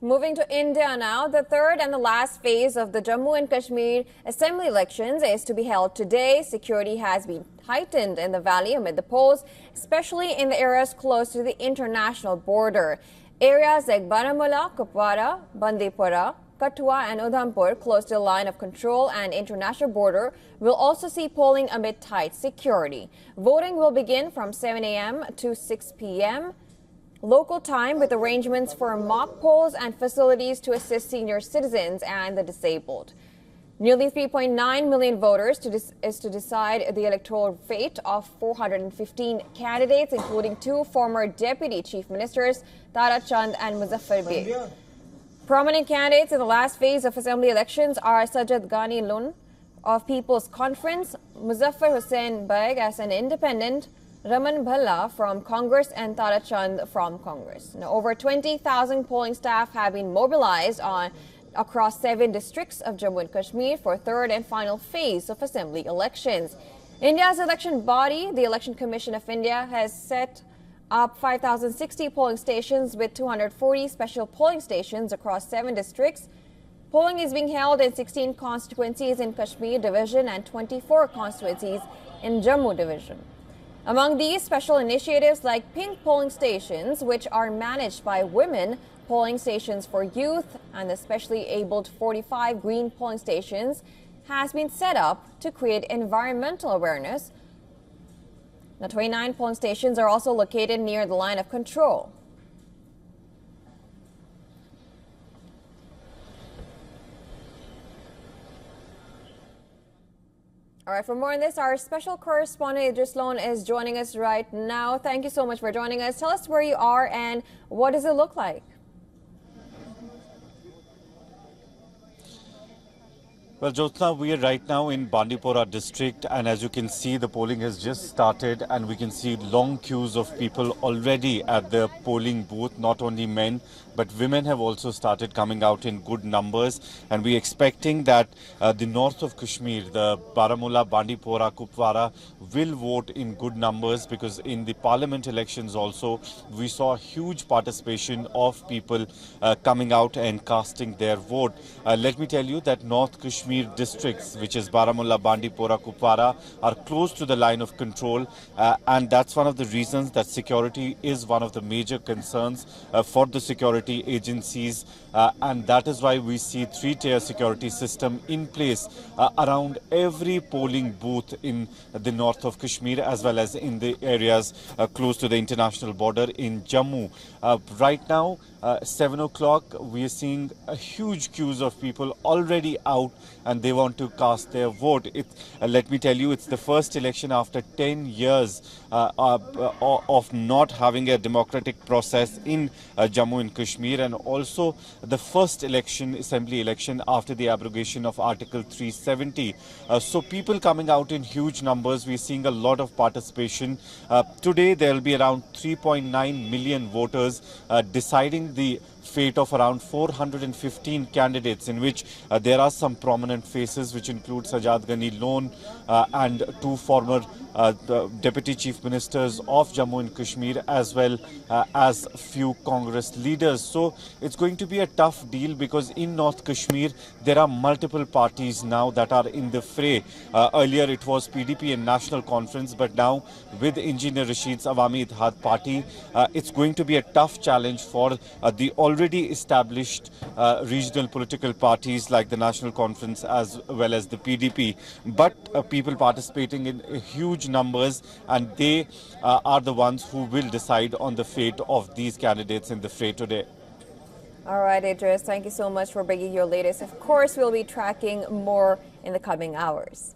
Moving to India now, the third and the last phase of the Jammu and Kashmir assembly elections is to be held today. Security has been heightened in the valley amid the polls, especially in the areas close to the international border. Areas like Baramulla, Kupwara, Bandipora, Kathua and Udhampur, close to the line of control and international border, will also see polling amid tight security. Voting will begin from 7 a.m. to 6 p.m. local time, with arrangements for mock polls and facilities to assist senior citizens and the disabled. Nearly 3.9 million voters is to decide the electoral fate of 415 candidates, including two former deputy chief ministers, Tara Chand and Muzaffar Beg. Prominent candidates in the last phase of assembly elections are Sajjad Ghani Lun of People's Conference, Muzaffar Hussain Beg as an independent, Raman Bhalla from Congress and Tara Chand from Congress. Now, over 20,000 polling staff have been mobilized across 7 districts of Jammu and Kashmir for third and final phase of assembly elections. India's election body, the Election Commission of India, has set up 5,060 polling stations with 240 special polling stations across 7 districts. Polling is being held in 16 constituencies in Kashmir Division and 24 constituencies in Jammu Division. Among these special initiatives like pink polling stations, which are managed by women, polling stations for youth, and the specially abled 45 green polling stations has been set up to create environmental awareness. The 29 polling stations are also located near the line of control. All right, for more on this, our special correspondent Idris Loan is joining us right now. Thank you so much for joining us. Tell us where you are and what does it look like? Well, Jyotsna, we are right now in Bandipora district, and as you can see, the polling has just started and we can see long queues of people already at the polling booth. Not only men, but women have also started coming out in good numbers, and we're expecting that the north of Kashmir, the Baramulla, Bandipora, Kupwara, will vote in good numbers, because in the parliament elections also we saw huge participation of people coming out and casting their vote. Let me tell you that North Kashmir districts, which is Baramulla, Bandipora, Kupwara, are close to the line of control, and that's one of the reasons that security is one of the major concerns for the security agencies, and that is why we see 3-tier security system in place around every polling booth in the north of Kashmir, as well as in the areas close to the international border in Jammu. Right now, 7 o'clock, we are seeing a huge queues of people already out, and they want to cast their vote. Let me tell you, it's the first election after 10 years of not having a democratic process in Jammu and Kashmir, and also the first election, assembly election, after the abrogation of Article 370. So people coming out in huge numbers. We're seeing a lot of participation. Today there will be around 3.9 million voters deciding the fate of around 415 candidates, in which there are some prominent faces, which include Sajjad Ghani Lon and 2 former deputy chief ministers of Jammu and Kashmir, as well as few Congress leaders. So it's going to be a tough deal, because in North Kashmir there are multiple parties now that are in the fray. Earlier it was PDP and National Conference, but now with Engineer Rashid's Awami Ittihad party, it's going to be a tough challenge for the already established regional political parties like the National Conference as well as the PDP. But people participating in huge numbers, and they are the ones who will decide on the fate of these candidates in the fray today. All right, Idris, thank you so much for bringing your latest. Of course, we'll be tracking more in the coming hours.